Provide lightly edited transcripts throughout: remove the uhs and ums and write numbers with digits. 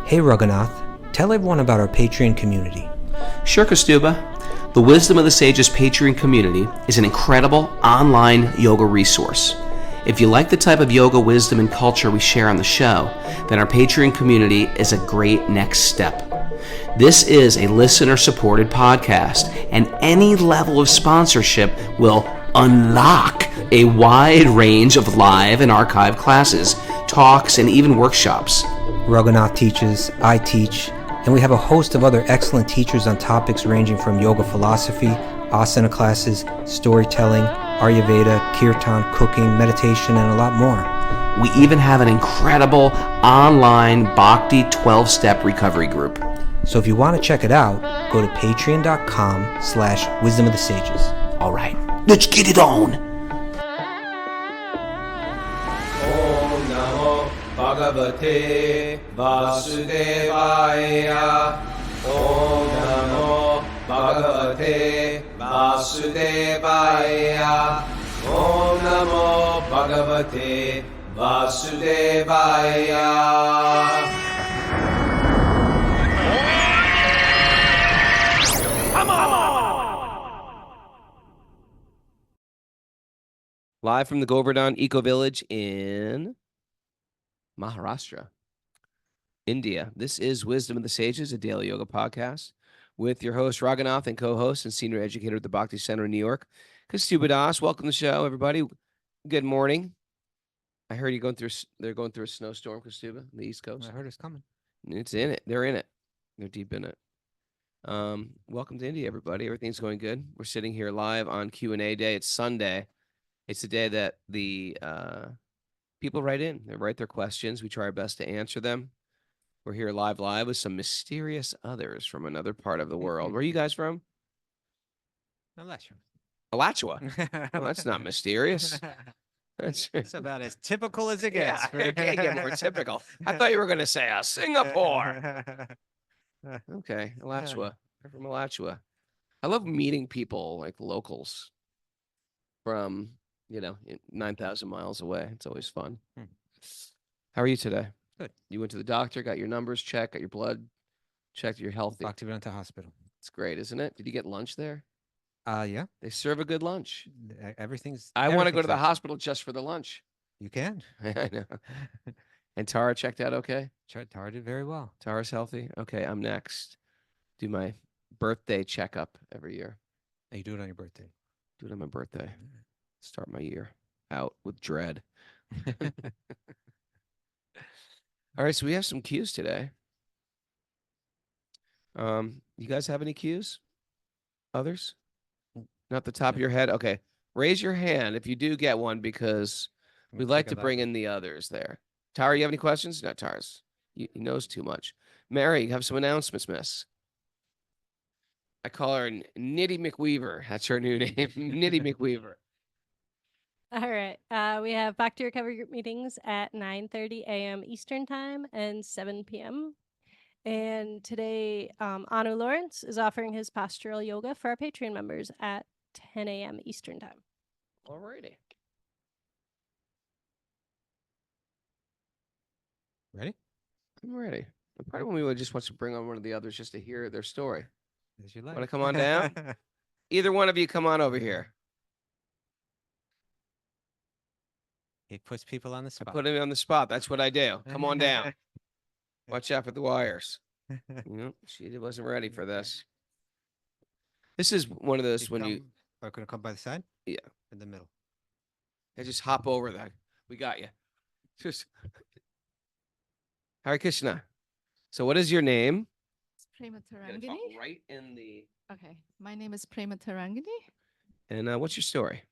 Hey Raghunath, tell everyone about our Patreon community. Sure, Kastuba. The Wisdom of the Sages Patreon community is an incredible online yoga resource. If you like the type of yoga, wisdom, and culture we share on the show, then our Patreon community is a great next step. This is a listener-supported podcast, and any level of sponsorship will unlock a wide range of live and archived classes, talks, and even workshops. Raghunath teaches, I teach, and we have a host of other excellent teachers on topics ranging from yoga philosophy, asana classes, storytelling, Ayurveda, kirtan, cooking, meditation, and a lot more. We even have an incredible online Bhakti 12-step recovery group. So if you want to check it out, go to patreon.com/wisdom of the sages. All right, let's get it on. Om Namo Bhagavate Vasudevaya. Om Namo Bhagavate Vasudevaya. Om Namo Bhagavate Vasudevaya. Live from the Govardhan Eco Village in Maharashtra, India. This is Wisdom of the Sages, a daily yoga podcast with your host, Raghunath, and co-host and senior educator at the Bhakti Center in New York, Kastuba Das. Welcome to the show, everybody. Good morning. I heard they're going through a snowstorm, Kastuba, on the East Coast. I heard it's coming. It's in it. They're in it. They're deep in it. Welcome to India, everybody. Everything's going good. We're sitting here live on Q&A day. It's Sunday. It's the day that the people write in. They write their questions. We try our best to answer them. We're here live with some mysterious others from another part of the world. Where are you guys from? Alachua. Alachua. Well, that's not mysterious. That's about as typical as it gets. Yeah, it can't get more typical. I thought you were going to say Singapore. Okay, Alachua. I'm from Alachua. I love meeting people like locals from 9,000 miles away. It's always fun. How are you today? Good. You went to the doctor, got your numbers checked, got your blood checked, you're healthy. Bhakti went to hospital. It's great, isn't it? Did you get lunch there? Yeah. They serve a good lunch. I want to go to the hospital just for the lunch. You can. I know. And Tara checked out okay? Tara did very well. Tara's healthy? Okay, I'm next. Do my birthday checkup every year. And you do it on your birthday. Do it on my birthday. Start my year out with dread. All right, so we have some cues today. You guys have any cues? Others? Not the top of your head? Okay. Raise your hand if you do get one, because we'd like to bring in the others there. Tara, you have any questions? No, Tara's. He knows too much. Mary, you have some announcements, miss. I call her Nitty McWeaver. That's her new name, Nitty McWeaver. All right. We have Bhakti Recovery Group meetings at 9:30 a.m. Eastern Time and 7 p.m. And today, Anu Lawrence is offering his postural yoga for our Patreon members at 10 a.m. Eastern Time. All righty. Ready? I'm ready. Part of me just wants to bring on one of the others just to hear their story. As you like. Want to come on down? Either one of you come on over here. He puts people on the spot. I put him on the spot. That's what I do. Come on down. Watch out for the wires. She wasn't ready for this. This is one of those when you... Are going to come by the side? Yeah. In the middle. I just hop over that. We got you. Just... Hare Krishna. So what is your name? Prema Tarangini. Right in the... Okay, my name is Prema Tarangini. And what's your story?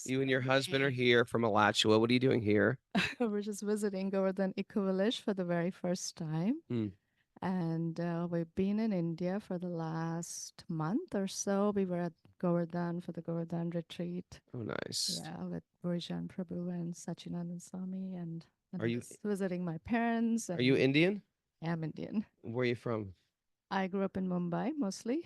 You and your husband are here from Alachua. What are you doing here? We're just visiting Govardhan Eco Village for the very first time. Mm. And we've been in India for the last month or so. We were at Govardhan for the Govardhan retreat. Oh, nice. Yeah, with Burijan Prabhu and Sachinandan Swami. And Are you visiting my parents. Are you Indian? I am Indian. Where are you from? I grew up in Mumbai mostly.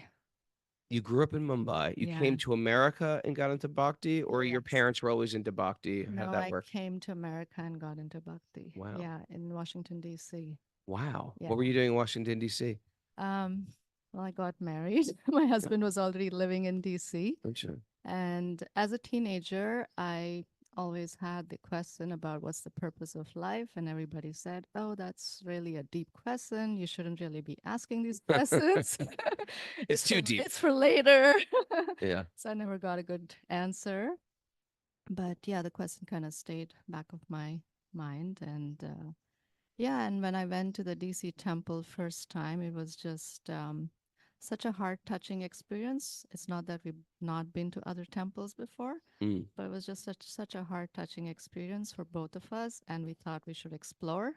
You grew up in Mumbai. You came to America and got into Bhakti, or your parents were always into Bhakti? How'd that work? I came to America and got into Bhakti. Wow. Yeah, in Washington, D.C. Wow. Yeah. What were you doing in Washington, D.C.? Well, I got married. My husband was already living in DC. Gotcha. And as a teenager, I always had the question about what's the purpose of life. And everybody said, oh, that's really a deep question. You shouldn't really be asking these questions. It's too deep. It's for later. Yeah. So I never got a good answer. But yeah, the question kind of stayed back of my mind. And yeah, and when I went to the DC temple first time, it was just such a heart-touching experience. It's not that we've not been to other temples before, Mm. but it was just such a heart-touching experience for both of us, and we thought we should explore.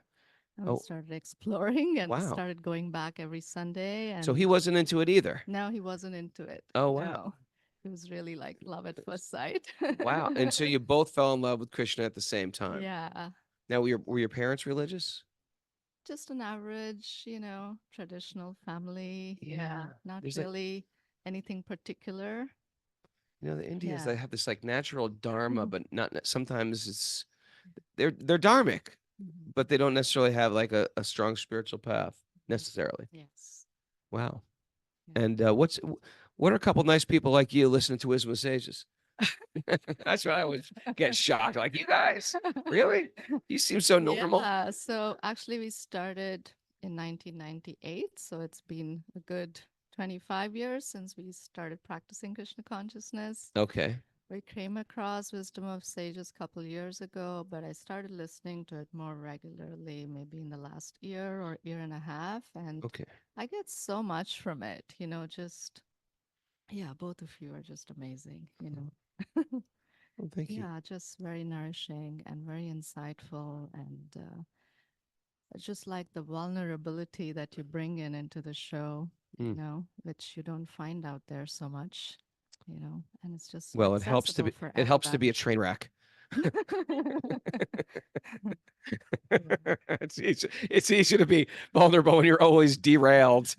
And Oh. we started exploring and Wow. started going back every Sunday. And So he wasn't into it either. no, he wasn't into it. Oh, wow. No. It was really like love at first sight. Wow. And so you both fell in love with Krishna at the same time. Yeah. Now, were your parents religious? Just an average, traditional family. Yeah. Not There's like- really anything particular. You know, the Indians, Yeah. they have this like natural dharma, Mhm. but sometimes they're dharmic, but they don't necessarily have like a strong spiritual path necessarily. Yes. Wow. Yeah. And what are a couple nice people like you listening to Wisdom of Sages? That's what I would get shocked. Like, you guys, really? You seem so normal. Yeah. So actually, we started in 1998. So it's been a good 25 years since we started practicing Krishna consciousness. Okay. We came across Wisdom of Sages a couple years ago, but I started listening to it more regularly, maybe in the last year or year and a half. And Okay. I get so much from it, just, yeah, both of you are just amazing, Well, thank you. Yeah, just very nourishing and very insightful. And I just like the vulnerability that you bring into the show, which you don't find out there so much. And it's just Well, it helps to accessible be for a train wreck. It's easy to be vulnerable when you're always derailed.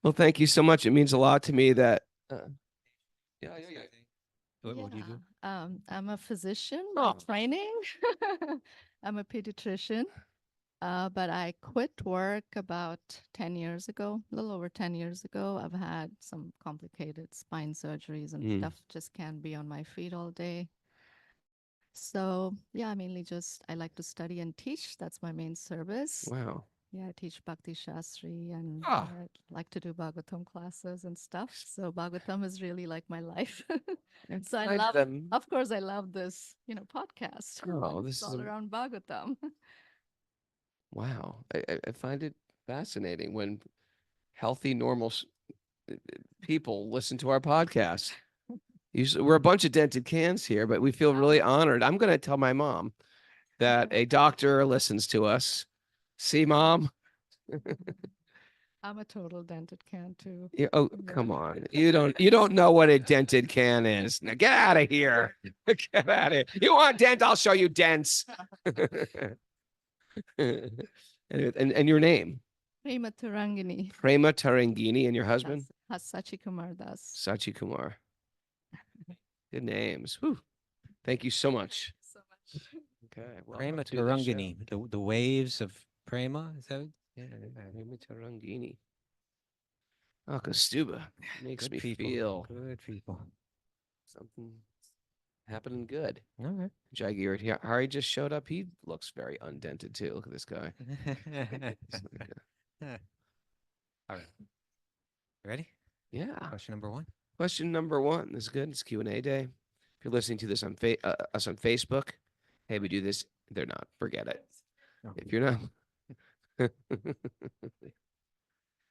Well, thank you so much. It means a lot to me that. Yeah. What do you do? I'm a physician by Oh. training. I'm a pediatrician, but I quit work about 10 years ago, a little over 10 years ago. I've had some complicated spine surgeries and stuff, just can't be on my feet all day. So yeah, I like to study and teach. That's my main service. Wow. Yeah, I teach Bhakti Shastri and Ah. I like to do Bhagavatam classes and stuff. So Bhagavatam is really like my life. So I love, of course, I love this, podcast. Oh, It's all around Bhagavatam. Wow. I find it fascinating when healthy, normal people listen to our podcast. We're a bunch of dented cans here, but we feel really honored. I'm going to tell my mom that a doctor listens to us. See, Mom? I'm a total dented can too. Yeah, oh, come on. You don't know what a dented can is. Now get out of here. Get out of here. You want dent? I'll show you dents. And your name? Prema Tarangini. Prema Tarangini, and your husband? Sachi Kumar Das. Sachi Kumar. Good names. Whew. Thank you so much. Okay. Prema Tarangini, the waves of prema. Is that? Yeah, Prema Tarangini. Oh, Kastuba makes me feel good people. something happening good. All right. Jagirat here. Hari just showed up. He looks very undented too. Look at this guy. All right. Ready? Yeah. Question number one. Question number one. This is good. It's Q&A day. If you're listening to this on us on Facebook, hey, we do this. They're not. Forget it. No. If you're not.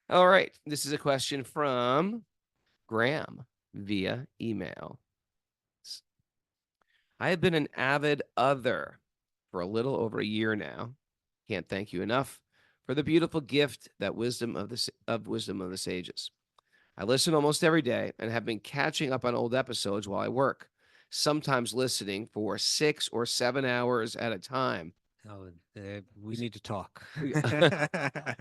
All right. This is a question from Graham via email. I have been an avid other for a little over a year now. Can't thank you enough for the beautiful gift that wisdom of the sages. I listen almost every day and have been catching up on old episodes while I work, sometimes listening for 6 or 7 hours at a time. Oh, we need to talk.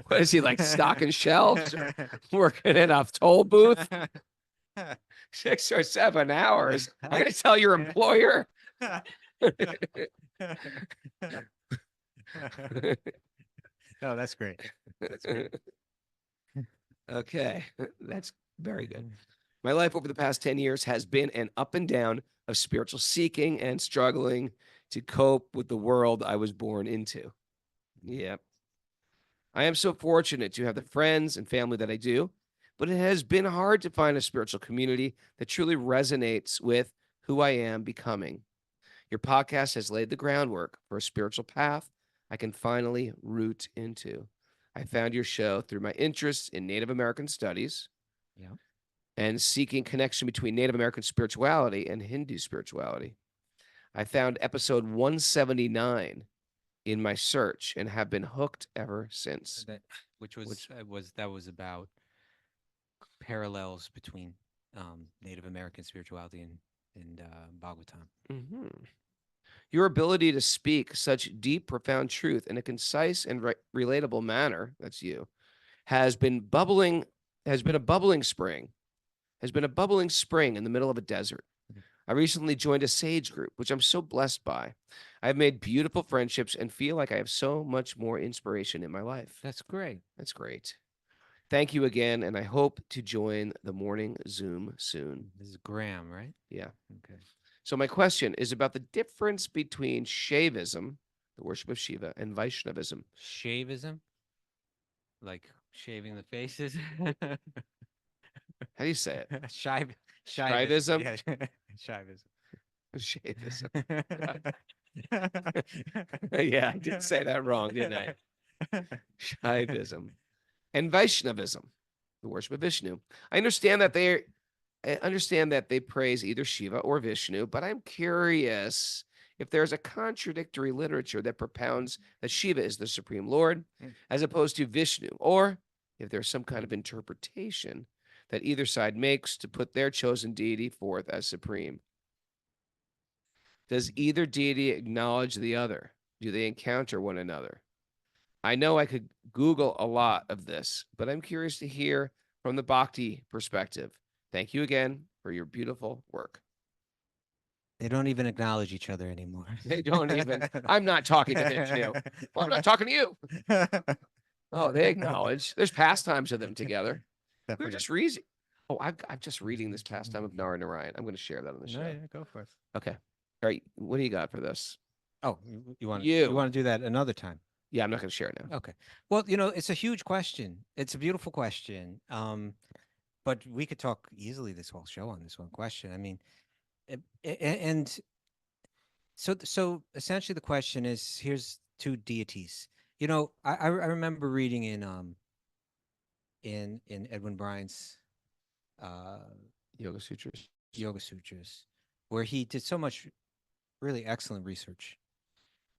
What is he, like, stocking shelves or working in a toll booth? 6 or 7 hours. I'm going to tell your employer. Oh, that's great. That's great. Okay, that's very good. My life over the past 10 years has been an up and down of spiritual seeking and struggling to cope with the world I was born into. Yep. I am so fortunate to have the friends and family that I do, but it has been hard to find a spiritual community that truly resonates with who I am becoming. Your podcast has laid the groundwork for a spiritual path I can finally root into. I found your show through my interests in Native American studies Yeah. and seeking connection between Native American spirituality and Hindu spirituality. I found episode 179 in my search and have been hooked ever since. That, which that was about parallels between Native American spirituality and Bhagavatam. Mhm. Your ability to speak such deep, profound truth in a concise and relatable manner, that's you, has been bubbling, has been a bubbling spring, has been a bubbling spring in the middle of a desert. I recently joined a sage group, which I'm so blessed by. I've made beautiful friendships and feel like I have so much more inspiration in my life. That's great. That's great. Thank you again, and I hope to join the morning Zoom soon. This is Graham, right? Yeah. Okay. So my question is about the difference between Shaivism, the worship of Shiva, and Vaishnavism. Shaivism, like shaving the faces. How do you say it? Shaivism. Shaivism? Yeah, Shaivism. Shaivism. Yeah, I did say that wrong, didn't I? Shaivism. And Vaishnavism, the worship of Vishnu. I understand that they praise either Shiva or Vishnu, but I'm curious if there's a contradictory literature that propounds that Shiva is the supreme lord as opposed to Vishnu, or if there's some kind of interpretation that either side makes to put their chosen deity forth as supreme. Does either deity acknowledge the other? Do they encounter one another? I know I could Google a lot of this, but I'm curious to hear from the Bhakti perspective. Thank you again for your beautiful work. They don't even acknowledge each other anymore. They don't even. I'm not talking to Vishnu. Well, I'm not talking to you. Oh, they acknowledge. There's pastimes of them together. We're just reading. Oh, I'm just reading this pastime of Nara Narayan. I'm going to share that on the show. No, yeah, go for it. Okay. All right. What do you got for this? Oh, you want You. want to do that another time? Yeah, I'm not going to share it now. Okay. Well, it's a huge question. It's a beautiful question. But we could talk easily this whole show on this one question. I mean, and so essentially the question is, here's two deities. I remember reading in Edwin Bryant's Yoga Sutras. Yoga Sutras, where he did so much really excellent research.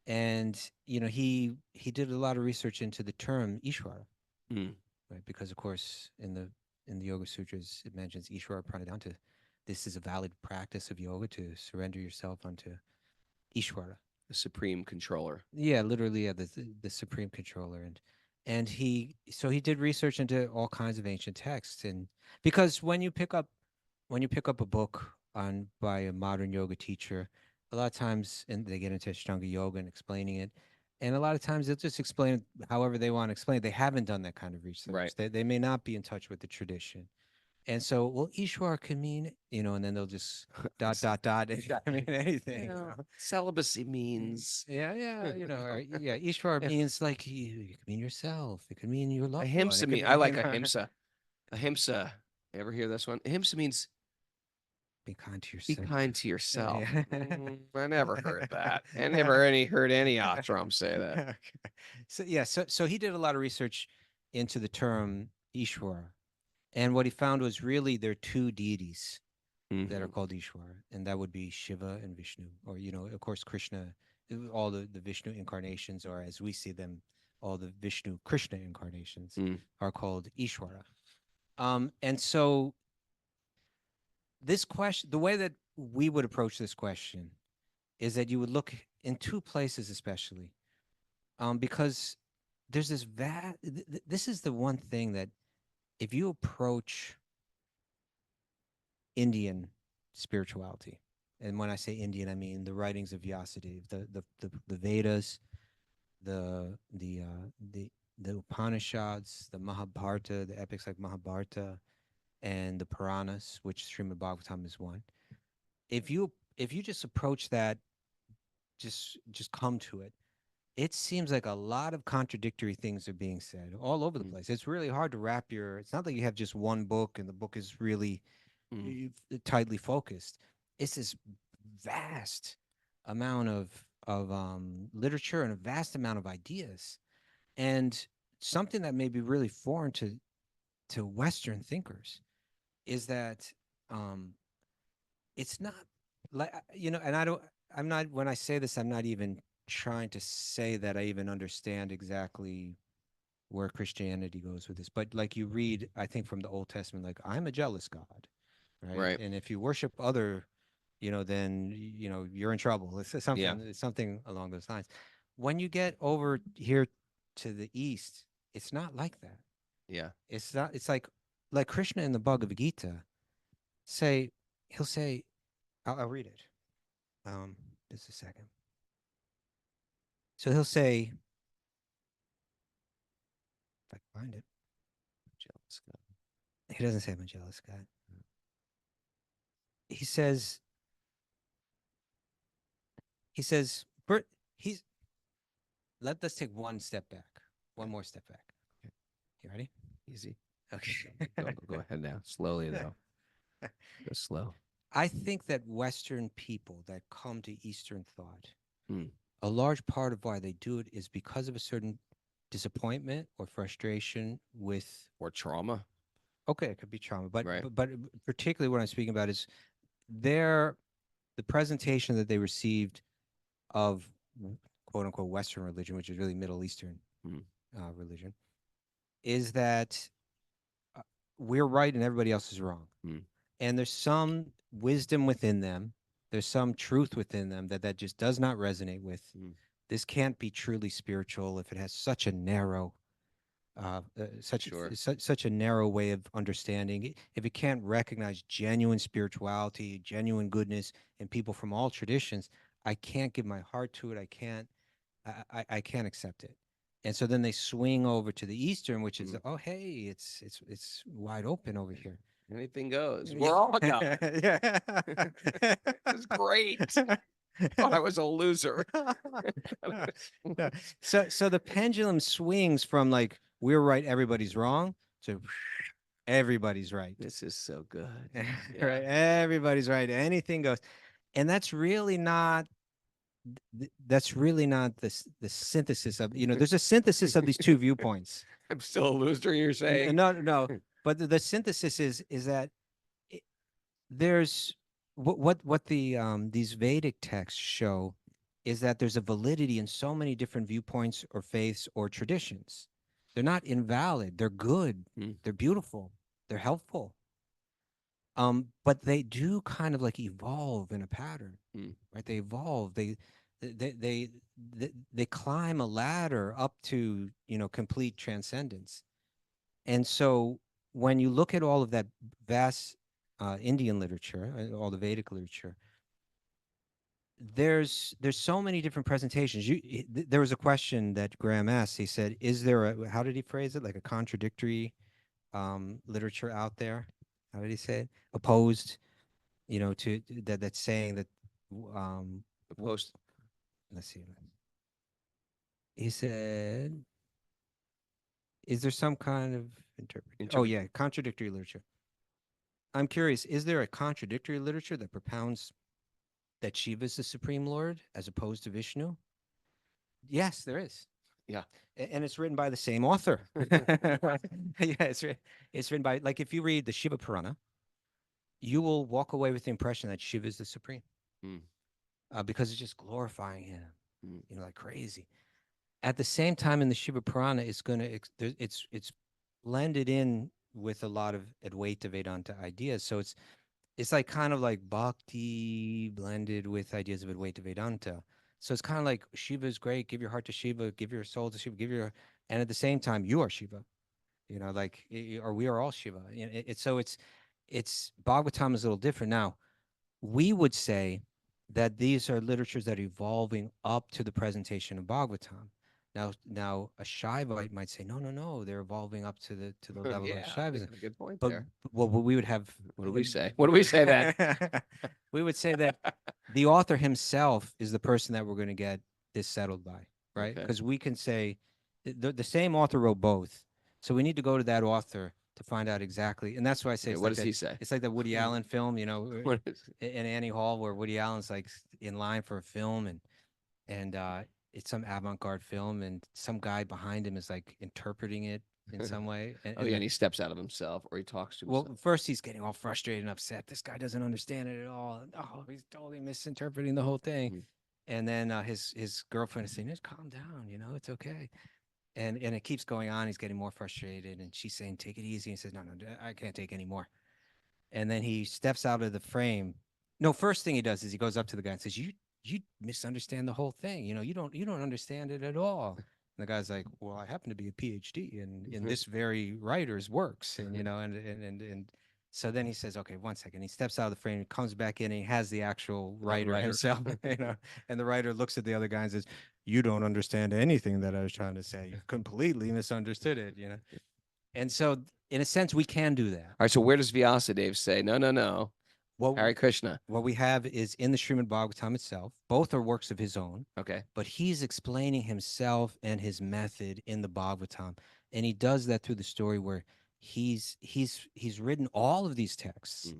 And he did a lot of research into the term Ishvara, right? Because of course in the Yoga Sutras it mentions Ishvara Pranidhanta. This is a valid practice of yoga to surrender yourself unto Ishvara, The supreme controller. Yeah, literally, yeah, the supreme controller, and he did research into all kinds of ancient texts, and because when you pick up a book by a modern yoga teacher, a lot of times, and they get into Ashtanga yoga and explaining it, and a lot of times they'll just explain it however they want to explain it. They haven't done that kind of research. Right. They may not be in touch with the tradition. And so, well, Ishwar can mean, and then they'll just dot. It can mean anything. Celibacy means. Yeah, or, yeah. Ishwar means like you can mean yourself. It could mean your love. Ahimsa mean. I like ahimsa. Ahimsa. You ever hear this one? Ahimsa means be kind to be yourself. kind to yourself. Yeah. I never heard that. I never heard any ashram say that. Okay. So yeah, so he did a lot of research into the term Ishwar. And what he found was really there are two deities that are called Ishwar, and that would be Shiva and Vishnu, or of course Krishna. All the Vishnu incarnations, or as we see them, all the Vishnu Krishna incarnations are called Ishwara. And so this question, the way that we would approach this question, is that you would look in two places, especially, because there's this this is the one thing that, if you approach Indian spirituality, and when I say Indian, I mean the writings of Vyasadeva, the Vedas, the the Upanishads, the Mahabharata, the epics like Mahabharata, and the Puranas, which Srimad Bhagavatam is one. If you just approach that, just come to it, it seems like a lot of contradictory things are being said all over the place. It's really hard to wrap your. It's not like you have just one book and the book is really tightly focused. It's this vast amount of literature and a vast amount of ideas, and something that may be really foreign to Western thinkers is that it's not like and I'm not, when I say this, I'm not even trying to say that I even understand exactly where Christianity goes with this, but like you read, I think from the Old Testament, like I'm a jealous God, right? Right. And if you worship other, then you're in trouble. It's something, Yeah. it's something along those lines. When you get over here to the East, it's not like that. Yeah. It's not. It's like Krishna in the Bhagavad Gita he'll say, I'll read it. Just a second. So he'll say, if I can find it. Jealous God. He doesn't say I'm a jealous God. He says, Bert, let's take one step back. One more step back. Okay. You ready? Easy. Okay. Go ahead now. Slowly though. Go slow. I think that Western people that come to Eastern thought, Hmm. a large part of why they do it is because of a certain disappointment or frustration with, Or trauma. okay, it could be trauma, but Right. but particularly what I'm speaking about is the presentation that they received of quote unquote Western religion, which is really Middle Eastern religion, is that we're right and everybody else is wrong. And there's some wisdom within them. There's some truth within them that just does not resonate with. This can't be truly spiritual if it has such a narrow, such a narrow way of understanding. If it can't recognize genuine spirituality, genuine goodness in people from all traditions, I can't give my heart to it. I can't accept it. And so then they swing over to the Eastern, which is, oh, hey, it's wide open over here. Anything goes. We're all God. Yeah. This is great. Thought I was a loser. No. So the pendulum swings from like we're right, everybody's wrong, to everybody's right. This is so good. Right, everybody's right. Anything goes, and that's really not. That's really not the synthesis of. There's a synthesis of these two viewpoints. I'm still a loser, you're saying? No. But the synthesis is that there's what the these Vedic texts show is that there's a validity in so many different viewpoints or faiths or traditions. They're not invalid. They're good. They're beautiful. They're helpful. But they do kind of like evolve in a pattern, right? They evolve. They climb a ladder up to complete transcendence. And so when you look at all of that vast Indian literature, all the Vedic literature, there's so many different presentations. There was a question that Graham asked. He said, "Is there how did he phrase it? Like a contradictory literature out there? How did he say it? Opposed, to that's saying that Opposed. Let's see. He said, "Is there some kind of interpretation? Oh yeah, contradictory literature." I'm curious, is there a contradictory literature that propounds that Shiva is the Supreme Lord as opposed to Vishnu? Yes, there is. Yeah. And it's written by the same author. Yeah, it's written by, like, if you read the Shiva Purana, you will walk away with the impression that Shiva is the Supreme because it's just glorifying him, like crazy. At the same time, in the Shiva Purana, it's blended in with a lot of Advaita Vedanta ideas. So it's like kind of like bhakti blended with ideas of Advaita Vedanta. So it's kind of like Shiva is great. Give your heart to Shiva. Give your soul to Shiva. And at the same time, you are Shiva. Or we are all Shiva. It's Bhagavatam is a little different. Now, we would say that these are literatures that are evolving up to the presentation of Bhagavatam. Now a Shaivite might say, no, they're evolving up to the level of Yeah, Shaivism. a good point But there. well, we would have. What do we say? What do we say then? We would say that the author himself is the person that we're going to get this settled by, right? Okay. Because we can say the same author wrote both, so we need to go to that author to find out exactly. And that's why I say Okay, it's what like does that, he say? it's like that Woody Allen film, What is in Annie Hall, where Woody Allen's like in line for a film, and it's some avant-garde film, and some guy behind him is like interpreting it in some way. Oh yeah, and he steps out of himself, or he talks to himself. Well, first he's getting all frustrated and upset. This guy doesn't understand it at all. Oh, he's totally misinterpreting the whole thing. Mhm. And then his girlfriend is saying, "Just calm down, it's okay." And it keeps going on. He's getting more frustrated, and she's saying, "Take it easy." And he says, "No, I can't take any more." And then he steps out of the frame. No, first thing he does is he goes up to the guy and says, "You misunderstand the whole thing. You don't understand it at all." And the guy's like, "Well, I happen to be a PhD in this very writer's works," and and so then he says, "Okay, one second." He steps out of the frame, he comes back in, and he has the actual writer writer. himself, and the writer looks at the other guy and says, "You don't understand anything that I was trying to say. You completely misunderstood it." And so, in a sense, we can do that. All right, so where does Vyasadeva say, no, Well, Hare Krishna? what we have is in the Srimad Bhagavatam itself. Both are works of his own, Okay. but he's explaining himself and his method in the Bhagavatam, and he does that through the story where he's written all of these texts,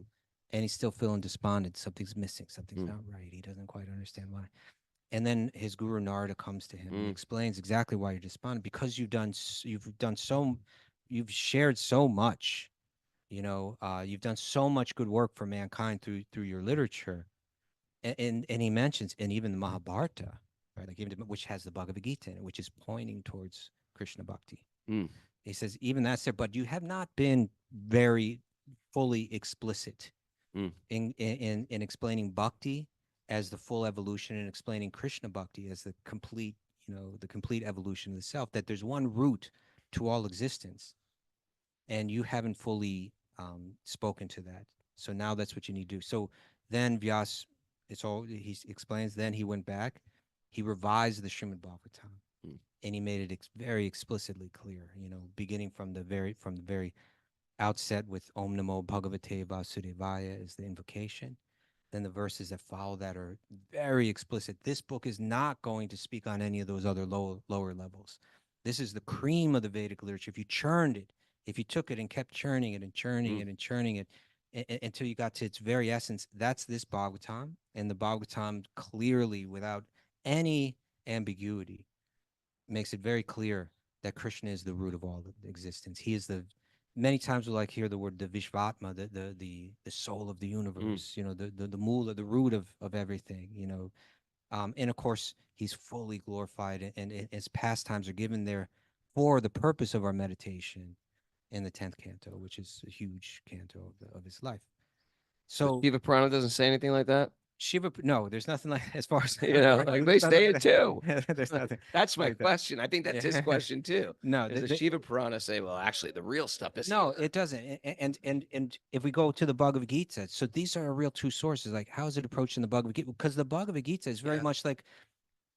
and he's still feeling despondent. Something's missing. Something's not right. He doesn't quite understand why. And then his guru Narada comes to him and explains exactly why you're despondent, because you've shared so much. You've done so much good work for mankind through your literature, and he mentions, and even the Mahabharata, right, like which has the Bhagavad Gita in it, which is pointing towards Krishna Bhakti. He says even that's there, but you have not been very fully explicit in explaining Bhakti as the full evolution, and explaining Krishna Bhakti as the complete evolution of the self. That there's one root to all existence, and you haven't fully spoken to that. So now that's what you need to do. So then Vyas, he explains. Then he went back, he revised the Srimad Bhagavatam, and he made it very explicitly clear. Beginning from the very outset with Om Namo Bhagavate Vasudevaya is the invocation. Then the verses that follow that are very explicit. This book is not going to speak on any of those other lower levels. This is the cream of the Vedic literature. If you churned it, if you took it and kept churning it and churning it and churning it until you got to its very essence, that's this Bhagavatam. And the Bhagavatam clearly, without any ambiguity, makes it very clear that Krishna is the root of all existence. He is many times we'll hear the word the Vishvatma, the soul of the universe, the mula, the root of everything, and of course he's fully glorified, and his pastimes are given there for the purpose of our meditation in the 10th canto, which is a huge canto of his life. So Shiva Purana doesn't say anything like that. No, there's nothing like, as far as like they say it too. There's nothing. That's my like that. question. I think that's his question too. No, does the Shiva Purana say, well, actually, the real stuff is no, here? it doesn't. And if we go to the Bhagavad Gita, so these are our real two sources. Like, how is it approaching the Bhagavad Gita? Because the Bhagavad Gita is very much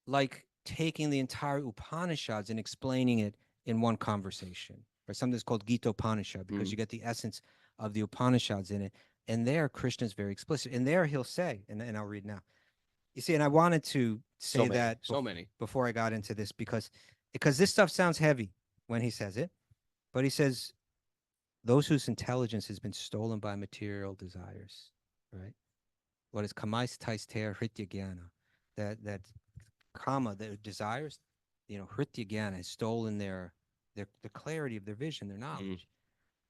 like taking the entire Upanishads and explaining it in one conversation. Or something that's called Gita Upanishad, because you get the essence of the Upanishads in it. And there, Krishna is very explicit. And there he'll say, and I'll read now. You see, and I wanted to say that before I got into this, because this stuff sounds heavy when he says it. But he says, those whose intelligence has been stolen by material desires, right? What is kamais taister hritya jnana? That kama, the desires, hritya jnana has stolen the clarity of their vision, their knowledge.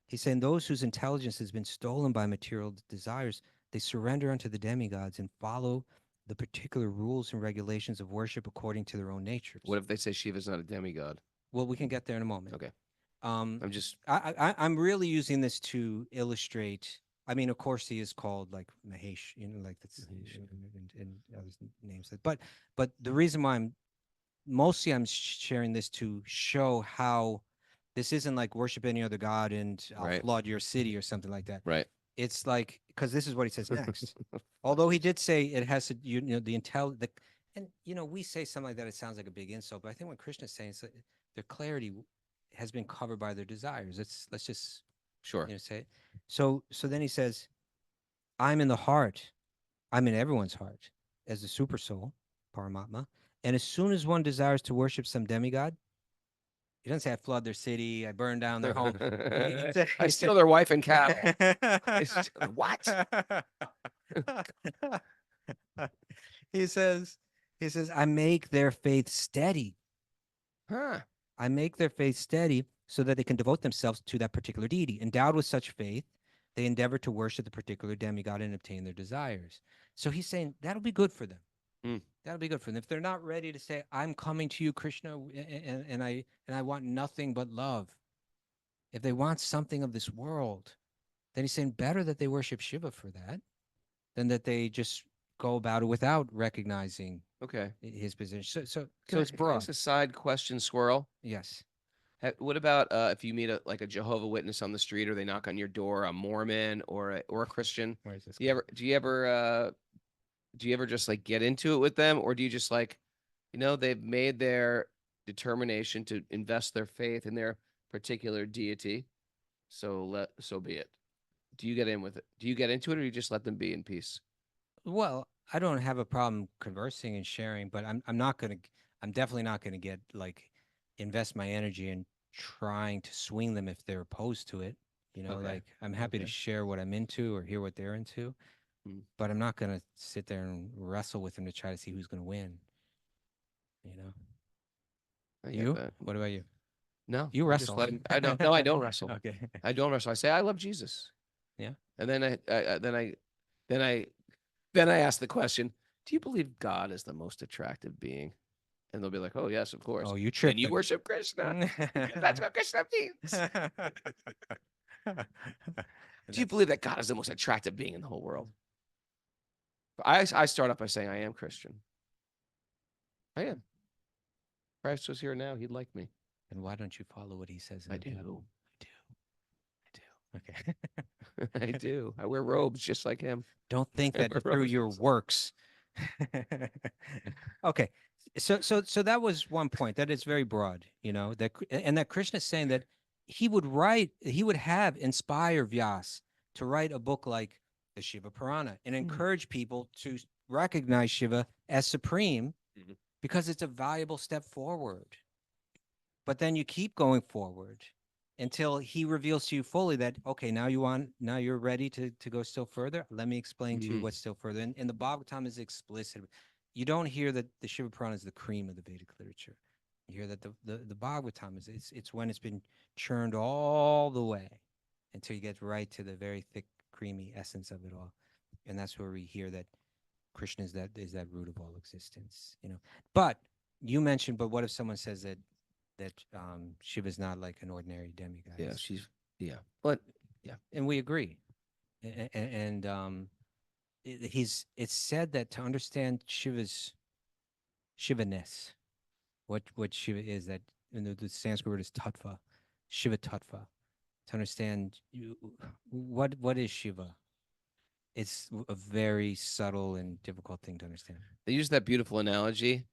He's saying those whose intelligence has been stolen by material desires, they surrender unto the demigods and follow the particular rules and regulations of worship according to their own natures. What if they say Shiva's not a demigod? Well, we can get there in a moment. Okay. I'm I'm really using this to illustrate. I mean, of course, he is called like Mahesh, like that's and other names. But the reason why I'm sharing this to show how this isn't like worship any other god and I'll flood your city or something like that. Right. It's like, because this is what he says next. Although he did say it has to, And we say something like that, it sounds like a big insult, but I think what Krishna is saying is that their clarity has been covered by their desires. Let's just Sure. say it. So then he says, I'm in the heart. I'm in everyone's heart as the super soul, Paramatma. And as soon as one desires to worship some demigod, he doesn't say I flood their city, I burn down their home. I steal their wife and cattle. What? he says, I make their faith steady. Huh. I make their faith steady so that they can devote themselves to that particular deity. Endowed with such faith, they endeavor to worship the particular demigod and obtain their desires. So he's saying that'll be good for them. Mm. That'll be good for them. If they're not ready to say, I'm coming to you, Krishna, and I want nothing but love. If they want something of this world, then he's saying better that they worship Shiva for that than that they just go about it without recognizing Okay. his position. So Can it's I broad. ask a side question, Squirrel? Yes. What about if you meet a Jehovah Witness on the street, or they knock on your door, a Mormon or a Christian? Where is this? Do you ever just like get into it with them, or do you just like, they've made their determination to invest their faith in their particular deity, so be it? Do you get in with it? Do you get into it, or do you just let them be in peace? Well, I don't have a problem conversing and sharing, but I'm definitely not gonna invest my energy in trying to swing them if they're opposed to it. Okay. Like I'm happy to Okay. share what I'm into or hear what they're into, Mm. but I'm not gonna sit there and wrestle with them to try to see who's gonna win. I get You? that. What about you? No, You I just wrestle. let 'em- I don't. No, I don't wrestle. Okay. I don't wrestle. I say I love Jesus. Yeah. And then I ask the question, do you believe God is the most attractive being? And they'll be like, oh yes, of course. Oh, you Then tricked you them. worship Krishna. Because that's what Krishna means. Do you believe that God is the most attractive being in the whole world? I start off by saying I am Christian. I am. If Christ was here now, he'd like me. And why don't you follow what he says? in I the Bible? do. Okay. I do. I wear robes just like him. Don't think I that wear through your roses. works. Okay. So that was one point. That is very broad, that Krishna is saying that he would inspire Vyas to write a book like the Shiva Purana and encourage people to recognize Shiva as supreme Mhm. because it's a valuable step forward. But then you keep going forward until he reveals to you fully that, okay, now you're ready to go still further. Let me explain to you Mhm. what's still further. And the Bhagavatam is explicit. You don't hear that the Shiva Purana is the cream of the Vedic literature. You hear that the Bhagavatam it's when it's been churned all the way until you get right to the very thick, creamy essence of it all. And that's where we hear that Krishna is that root of all existence. But you mentioned, but what if someone says that Shiva's not like an ordinary demigod? Yeah. But And we agree. And it's said that to understand Shivaness, what Shiva is, that the Sanskrit word is tattva, Shiva tattva. To understand what is Shiva, it's a very subtle and difficult thing to understand. they use that beautiful analogy.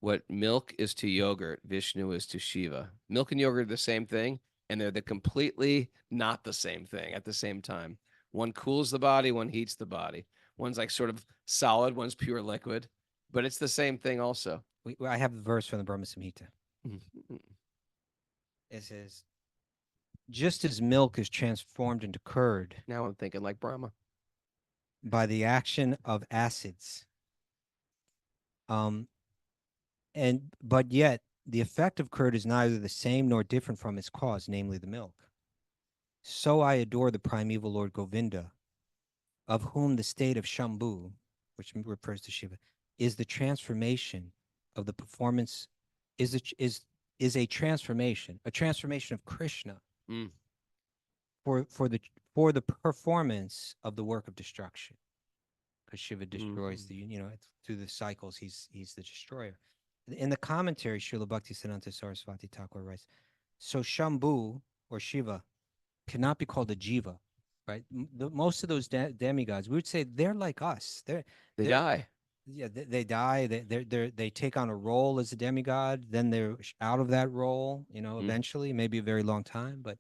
What milk is to yogurt, Vishnu is to Shiva. Milk and yogurt are the same thing, and they're completely not the same thing at the same time. One cools the body, one heats the body. One's like sort of solid, one's pure liquid, but it's the same thing also. I have the verse from the Brahma Samhita. Mm-hmm. It says, just as milk is transformed into curd Now I'm thinking like Brahma. by the action of acids, but yet the effect of curd is neither the same nor different from its cause, namely the milk. So I adore the primeval Lord Govinda, of whom the state of Shambhu, which refers to Shiva, is the transformation of the performance, is a transformation of Krishna for the performance of the work of destruction. Because Shiva destroys through the cycles, he's the destroyer. In the commentary, Srila Bhaktisiddhanta Saraswati Thakur writes, so Shambhu or Shiva cannot be called a jiva, right? Most of those demigods, we would say they're like us. They die. Yeah, they die. They take on a role as a demigod. Then they're out of that role. Eventually, maybe a very long time, but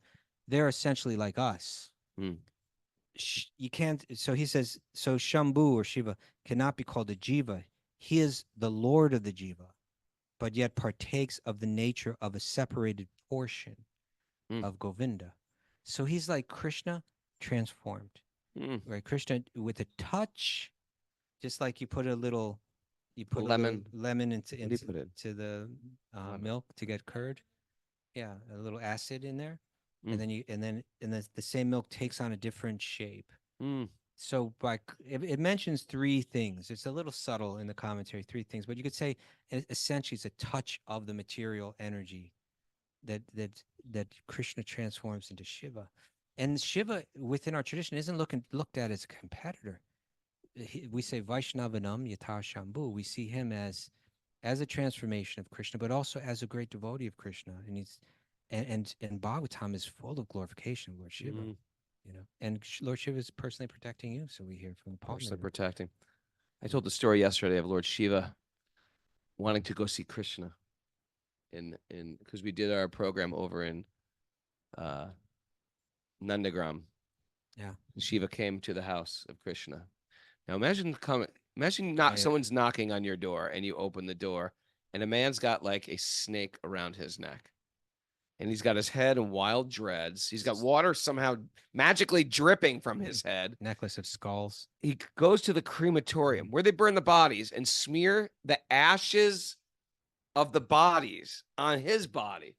they're essentially like us. Mm. You can't. So he says. So Shambhu or Shiva cannot be called a jiva. He is the lord of the jiva, but yet partakes of the nature of a separated portion Mm. of Govinda. So he's like Krishna transformed, right? Krishna with a touch, just like you put a little Lemon. lemon into What do you put in? to the Lemon. milk to get curd. Yeah, a little acid in there, Mm. and then the same milk takes on a different shape. Mm. So it mentions three things. It's a little subtle in the commentary, three things, but you could say essentially it's a touch of the material energy that Krishna transforms into Shiva. And Shiva within our tradition isn't looked at as a competitor. We say Vaishnavanam Yata Shambhu. We see him as a transformation of Krishna, but also as a great devotee of Krishna. And and Bhagavatam is full of glorification of Lord Shiva. And Lord Shiva is personally protecting you. So we hear from the Personally Palmer. protecting. I told the story yesterday of Lord Shiva wanting to go see Krishna in because we did our program over in Nandagram. Yeah. Shiva came to the house of Krishna. Now imagine Yeah. someone's knocking on your door and you open the door and a man's got like a snake around his neck. And he's got his head in wild dreads. He's got water somehow magically dripping from his head. Necklace of skulls. He goes to the crematorium where they burn the bodies and smear the ashes of the bodies on his body.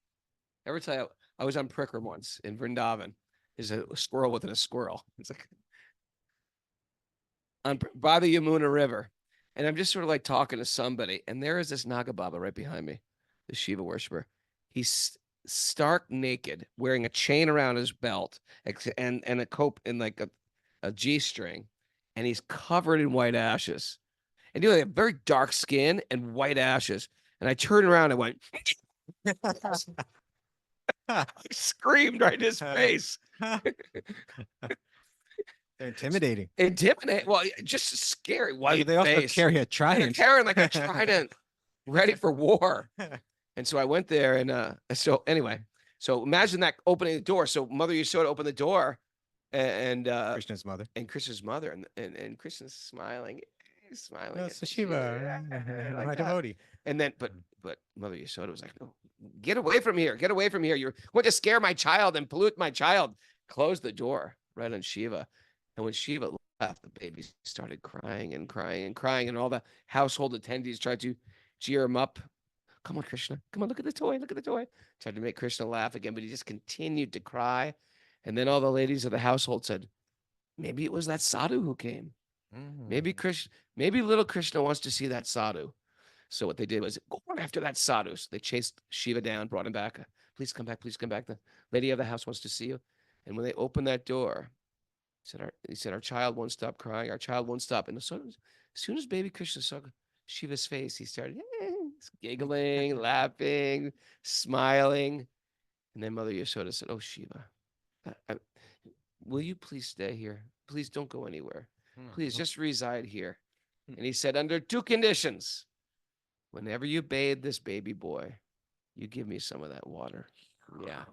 Ever tell you, I was on Prikram once in Vrindavan. There's a squirrel within a squirrel. It's like by the Yamuna River. And I'm just sort of like talking to somebody. And there is this Naga Baba right behind me, the Shiva worshiper. He's stark naked, wearing a chain around his belt and a cope in like a G-string. And he's covered in white ashes. And he had very dark skin and white ashes. And I turned around and went, I screamed right in his face. They're intimidating. Well, just scary white They also face. carry a They're trident. carrying like a trident, ready for war. And so I went there, and so anyway, so imagine that opening the door. So Mother Yashoda opened the door, and Krishna's mother. and Krishna's smiling. He's smiling. No, at so Shiva, like my that. devotee. And then, but Mother Yashoda was like, "No, get away from here! Get away from here! You're going to scare my child and pollute my child." Closed the door right on Shiva, and when Shiva left, the baby started crying and crying and crying, and all the household attendees tried to cheer him up. Come on, Krishna! Come on, look at the toy! Look at the toy! Tried to make Krishna laugh again, but he just continued to cry. And then all the ladies of the household said, "Maybe it was that sadhu who came. Maybe little Krishna wants to see that sadhu." So what they did was go on after that sadhu. So they chased Shiva down, brought him back. Please come back. Please come back. The lady of the house wants to see you. And when they opened that door, he said, our child won't stop crying. Our child won't stop. And as soon as baby Krishna saw Shiva's face, he started giggling, laughing, smiling. And then Mother Yashoda said, "Oh, Shiva, will you please stay here? Please don't go anywhere. Please just reside here." And he said, under two conditions. Whenever you bathe this baby boy, you give me some of that water. Yeah,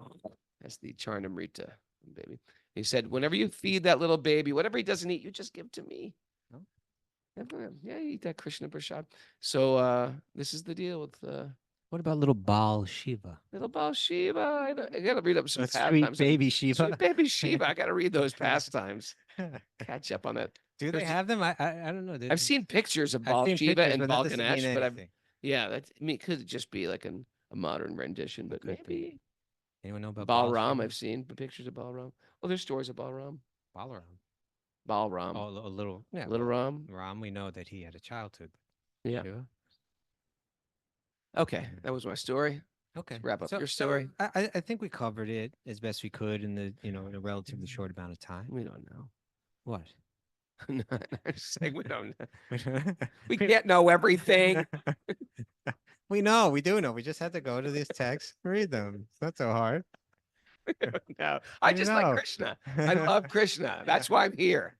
that's the Charnamrita baby. He said, whenever you feed that little baby, whatever he doesn't eat, you just give to me. Oh. Yeah, you eat that Krishna Prasad. So this is the deal with What about little Baal Shiva? little Baal Shiva. I got to read up some Sweet pastimes. baby Shiva. Sweet baby Shiva. I got to read those pastimes. Catch up on that. Do they have them? I don't know. I've seen pictures of Baal seen Shiva pictures, and but that Baal doesn't Ganesh, mean but anything. it could just be like a modern rendition, but Could be. maybe Anyone know about Balram. Shiva? I've seen pictures of Balram. Oh, there's stories of Balram. Balaram. Balram. Oh, a little. Yeah, Little Ram. Ram. We know that he had a childhood. Yeah. Shiva. Okay, that was my story. Okay. Let's wrap up your story. I think we covered it as best we could in the in a relatively short amount of time. We don't know. What? No, I'm just saying we don't know. We can't know everything. We know. We do know. We just had to go to these texts, read them. It's not so hard. No, I just like know. Krishna. I love Krishna. That's why I'm here.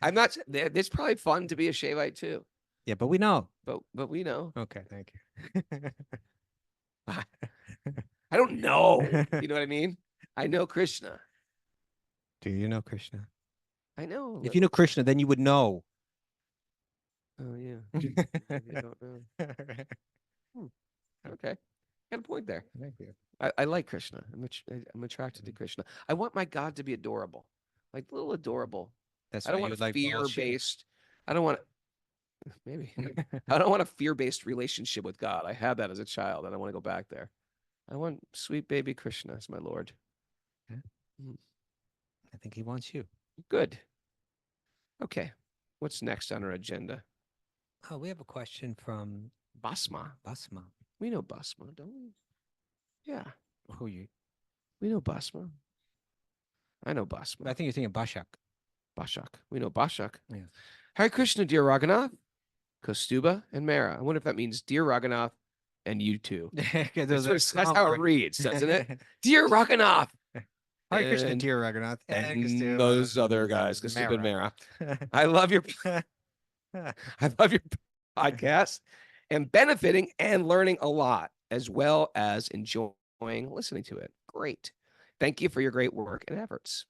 I'm not. It's probably fun to be a Shaivite too. Yeah, but we know. but we know. Okay, thank you. I don't know. You know what I mean? I know Krishna. Do you know Krishna? I know. If you knew Krishna, then you would know. Oh yeah. I don't know. Hmm. Okay. Got a point there. Thank you. I like Krishna. I'm attracted to Krishna. I want my God to be adorable, like a little adorable. That's I don't why you want would a like bald shave. fear-based. I don't want maybe. I don't want a fear-based relationship with God. I had that as a child, and I want to go back there. I want sweet baby Krishna as my Lord. Yeah. Mm. I think he wants you. Good. Okay. What's next on our agenda? Oh, we have a question from Basma. Basma. We know Basma, don't we? Yeah. Who you? We know Basma. I know Basma. I think you're thinking Bashak. Bashak. We know Bashak. Yeah. Hare Krishna, dear Raghunath, Kostuba, and Mara. I wonder if that means dear Raghunath and you too. That's how it reads, doesn't it? Dear Raghunath. Hare Krishna, and- dear Raghunath. And those other guys, Kostuba and Mara. I love your podcast and benefiting and learning a lot, as well as enjoying listening to it. Great. Thank you for your great work and efforts.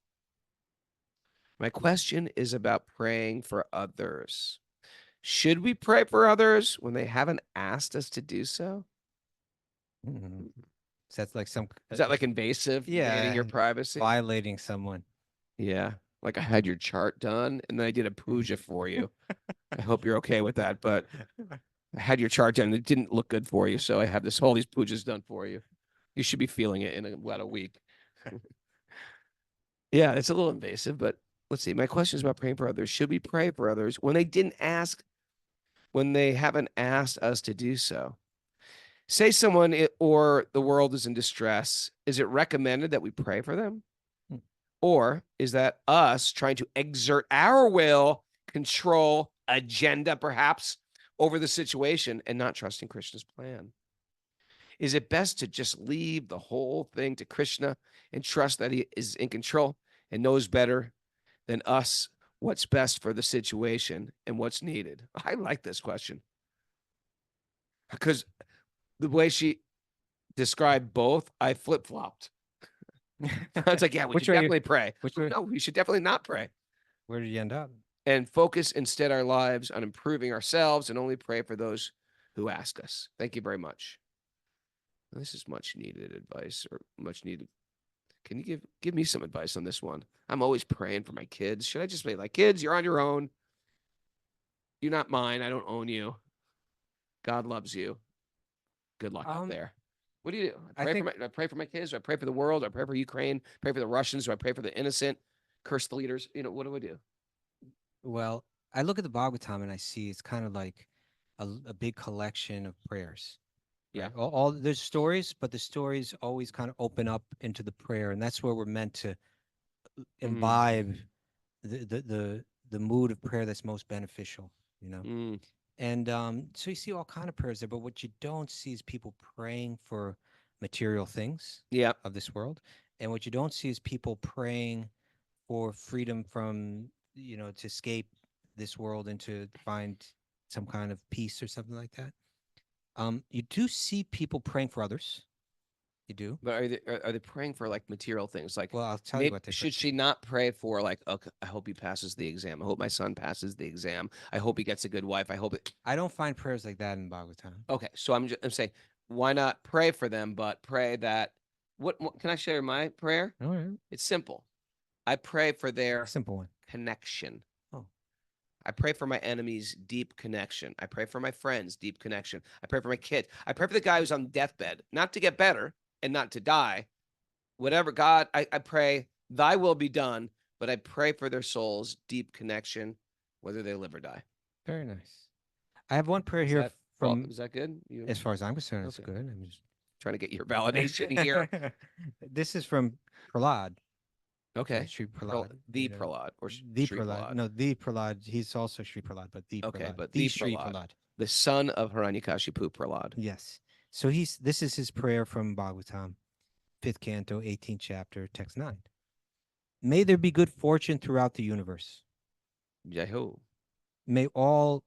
My question is about praying for others. Should we pray for others when they haven't asked us to do so? Mhm. So that's like some. Is that like invasive? Invading your privacy? Violating someone. Yeah. Like I had your chart done and then I did a puja for you. I hope you're okay with that, but I had your chart done and it didn't look good for you. So I have all these pujas done for you. You should be feeling it in about a week. Yeah, it's a little invasive, but let's see. My question is about praying for others. Should we pray for others when they didn't ask, when they haven't asked us to do so? Say someone or the world is in distress. Is it recommended that we pray for them? Or is that us trying to exert our will, control, agenda, perhaps, over the situation and not trusting Krishna's plan? Is it best to just leave the whole thing to Krishna and trust that he is in control and knows better than us what's best for the situation and what's needed? I like this question because the way she described both, I flip-flopped. I was like, yeah, we should definitely pray. No, we should definitely not pray. Where did you end up? And focus instead our lives on improving ourselves and only pray for those who ask us. Thank you very much. This is much needed advice or much needed. Can you give me some advice on this one? I'm always praying for my kids. Should I just be like, kids, you're on your own. You're not mine. I don't own you. God loves you. Good luck out there. What do you do? I pray for my kids. Do I pray for the world? Do I pray for Ukraine? Pray for the Russians? Do I pray for the innocent? Curse the leaders? What do I do? Well, I look at the Bhagavatam and I see it's kind of like a big collection of prayers. Yeah. Right? All there's stories, but the stories always kind of open up into the prayer, and that's where we're meant to imbibe the mood of prayer that's most beneficial. And so you see all kind of prayers there, but what you don't see is people praying for material things of this world, and what you don't see is people praying for freedom from to escape this world and to find some kind of peace or something like that. You do see people praying for others. You do. But are they praying for like material things? Like, well, I'll tell you what they should she not pray for like, okay, I hope he passes the exam. I hope my son passes the exam. I hope he gets a good wife. I don't find prayers like that in Bhagavatam. Okay, so I'm saying, why not pray for them, but pray that what can I share my prayer? All right. It's simple. I pray for their simple one connection. Oh. I pray for my enemies, deep connection. I pray for my friends, deep connection. I pray for my kid. I pray for the guy who's on deathbed, not to get better and not to die. Whatever, God, I pray thy will be done, but I pray for their souls, deep connection, whether they live or die. Very nice. I have one prayer here from. Is that good? As far as I'm concerned, it's good. I'm just trying to get your validation here. This is from Prahlad. Okay. Sri Prahlad. The Prahlad or the Sri Prahlad. No, the Prahlad. He's also Sri Prahlad, but the okay, Prahlad. but the Sri Prahlad. Prahlad. The son of Hiranyakashipu Prahlad. Yes. So this is his prayer from Bhagavatam, 5th canto, 18th chapter, text 9. May there be good fortune throughout the universe. Jai Ho. May all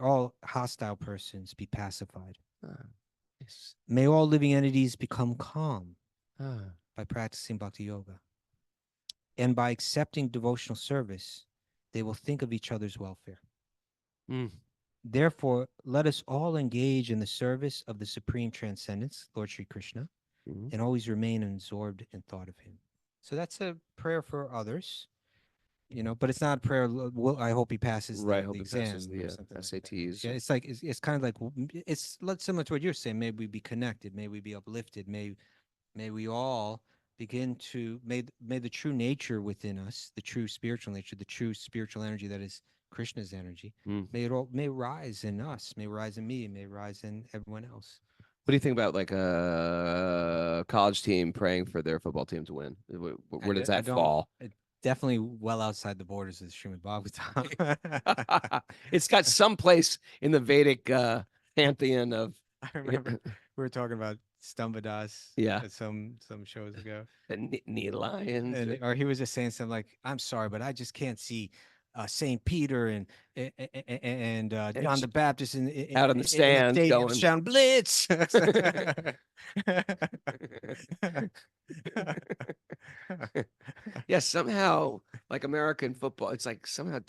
all hostile persons be pacified. Ah, yes. May all living entities become calm Ah, by practicing bhakti yoga. And by accepting devotional service, they will think of each other's welfare. mm, Therefore, let us all engage in the service of the Supreme Transcendence, Lord Sri Krishna, mhm. and always remain absorbed in thought of him. So that's a prayer for others, but it's not a prayer. Well, I hope he passes Right. the Hope he exam passes or the something like that. SATs. Yeah, it's like it's kind of like it's similar to what you're saying. May we be connected. May we be uplifted. May we all begin to may the true nature within us, the true spiritual nature, the true spiritual energy that is Krishna's energy, Mm. may rise in us, may rise in me, may rise in everyone else. What do you think about like a college team praying for their football team to win? Where does that fall? Definitely well outside the borders of the Srimad Bhagavatam. It's got some place in the Vedic pantheon of I remember we were talking about Stambadas Yeah. some shows ago. the knee lions. Or he was just saying something like, "I'm sorry, but I just can't see Saint Peter and John the Baptist Out in the stands stadium going. shouting blitz." Yeah, somehow like American football, it's like somehow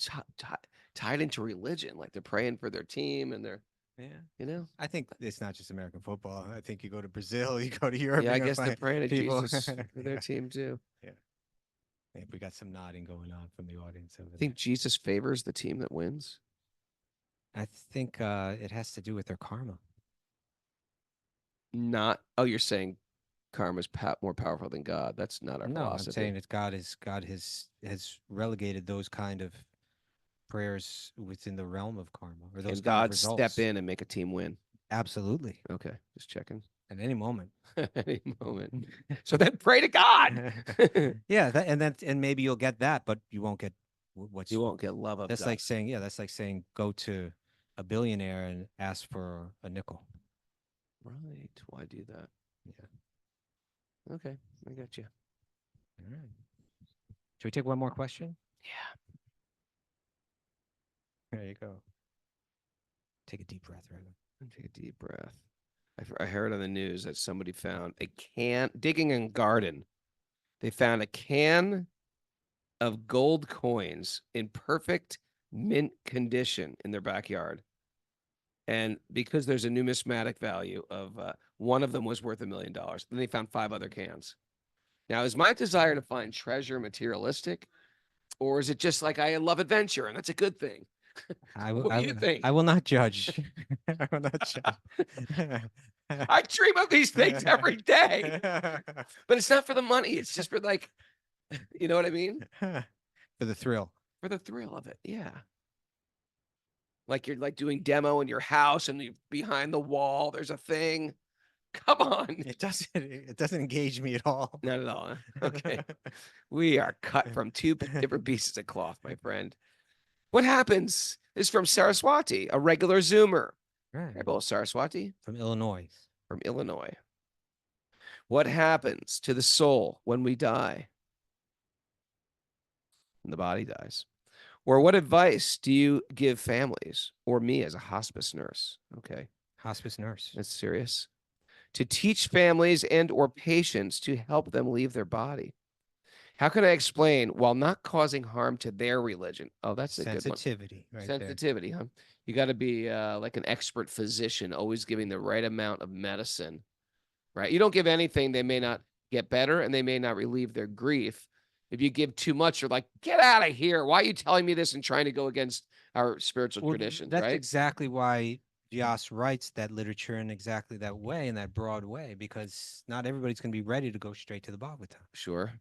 tied into religion. Like they're praying for their team and they're, Yeah, I think it's not just American football. I think you go to Brazil, you go to Europe. Yeah, I you're gonna guess they're find praying to people. Jesus for their team too. Yeah, I think we got some nodding going on from the audience over I think Jesus favors the team that wins. there. I think it has to do with their karma. Not, you're saying karma's more powerful than God. That's not our No, philosophy. I'm saying that God has relegated those kind of prayers within the realm of karma, or those Can kind of God results. step in and make a team win? Absolutely, Okay, just checking. at any moment. Any moment. So then pray to God. Yeah, and maybe you'll get that, but you won't get what's. You won't get love of That's God. like saying, that's like saying go to a billionaire and ask for a nickel. Right. Why do that? Yeah. Okay, I got you. All right. Should we take one more question? Yeah. There you go. Take a deep breath, right? Take a deep breath. I heard on the news that somebody found a can, digging in garden. They found a can of gold coins in perfect mint condition in their backyard. And because there's a numismatic value of one of them was worth $1 million. Then they found 5 other cans. Now, is my desire to find treasure materialistic, or is it just like I love adventure and that's a good thing? What do you think? I will not judge. I will not judge. I dream of these things every day, but it's not for the money. It's just for like, you know what I mean? For the thrill. For the thrill of it. Yeah. Like you're like doing demo in your house and you're behind the wall. There's a thing. Come on. It doesn't engage me at all. Not at all. Huh? Okay. We are cut from 2 different pieces of cloth, my friend. What happens? This is from Saraswati, a regular Zoomer. Right. Hello, Saraswati. From Illinois. From Illinois. What happens to the soul when we die? And the body dies. Or what advice do you give families or me as a hospice nurse? Okay. Hospice nurse. That's serious. To teach families and or patients to help them leave their body. How can I explain while not causing harm to their religion? Oh, that's a good one. Sensitivity. Right Sensitivity, huh? You got to be like an expert physician, always giving the right amount of medicine, right? You don't give anything, they may not get better and they may not relieve their grief. If you give too much, you're like, get out of here. Why are you telling me this and trying to go against our spiritual tradition, That's right? exactly why Vyas writes that literature in exactly that way, in that broad way, because not everybody's going to be ready to go straight to the Bhagavatam. Sure.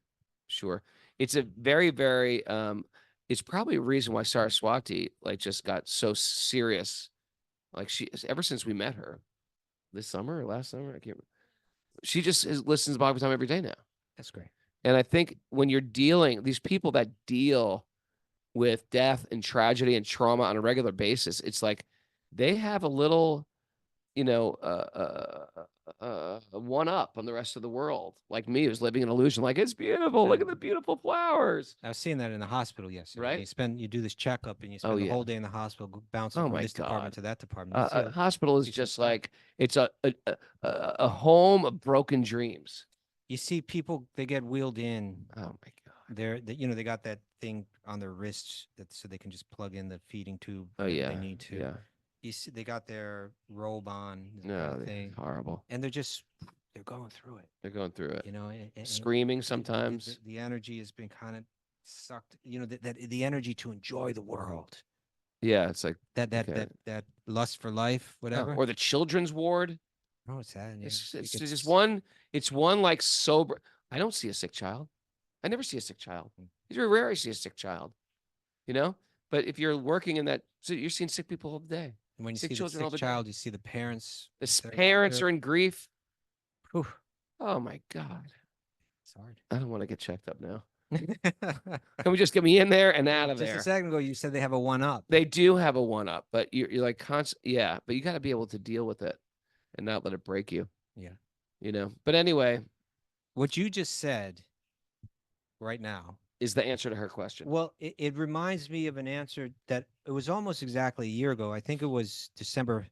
It's a very, very, it's probably a reason why Saraswati like just got so serious. Like ever since we met her this summer or last summer, I can't remember. She just listens to Bhagavatam every day now. That's great. And I think when you're dealing, these people that deal with death and tragedy and trauma on a regular basis, it's like they have a little you know, one up on the rest of the world, like me, who's living an illusion. Like, it's beautiful. Look at the beautiful flowers. I was seeing that in the hospital yesterday. Right? You do this checkup and you Oh, spend the yeah. whole day in the hospital bouncing Oh from my this department God. to that department. You see A hospital is see some just stuff. like it's a home of broken dreams. You see people, they get wheeled in. Oh my God. They got that thing on their wrists so they can just plug in the feeding tube Oh whenever yeah. they need to. Yeah. You see, they got their robe on, this kind No, of they're thing, horrible. and they're going through it. They're going through it. You know, and Screaming the- sometimes. The energy has been kind of sucked. You know, that the energy to enjoy the world, Yeah, it's like that lust for life, whatever. or the children's ward. Oh, it's sad. Yeah. It's just one. It's one like sober. I don't see a sick child. I never see a sick child. It's very rare I see a sick child. You know, but if you're working in that, so you're seeing sick people all day. And when you sick see the children all sick the day. child, you see the parents. The parents are in grief. Whew, Oh my God. it's hard. I don't want to get checked up now. Can we just get me in there and out of Just there? a second ago, you said they have a one-up. They do have a one up, but you're like constant. Yeah, but you got to be able to deal with it and not let it break you. Yeah. You know. But anyway, What you just said right now. is the answer to her question. Well, it reminds me of an answer that it was almost exactly a year ago. I think it was December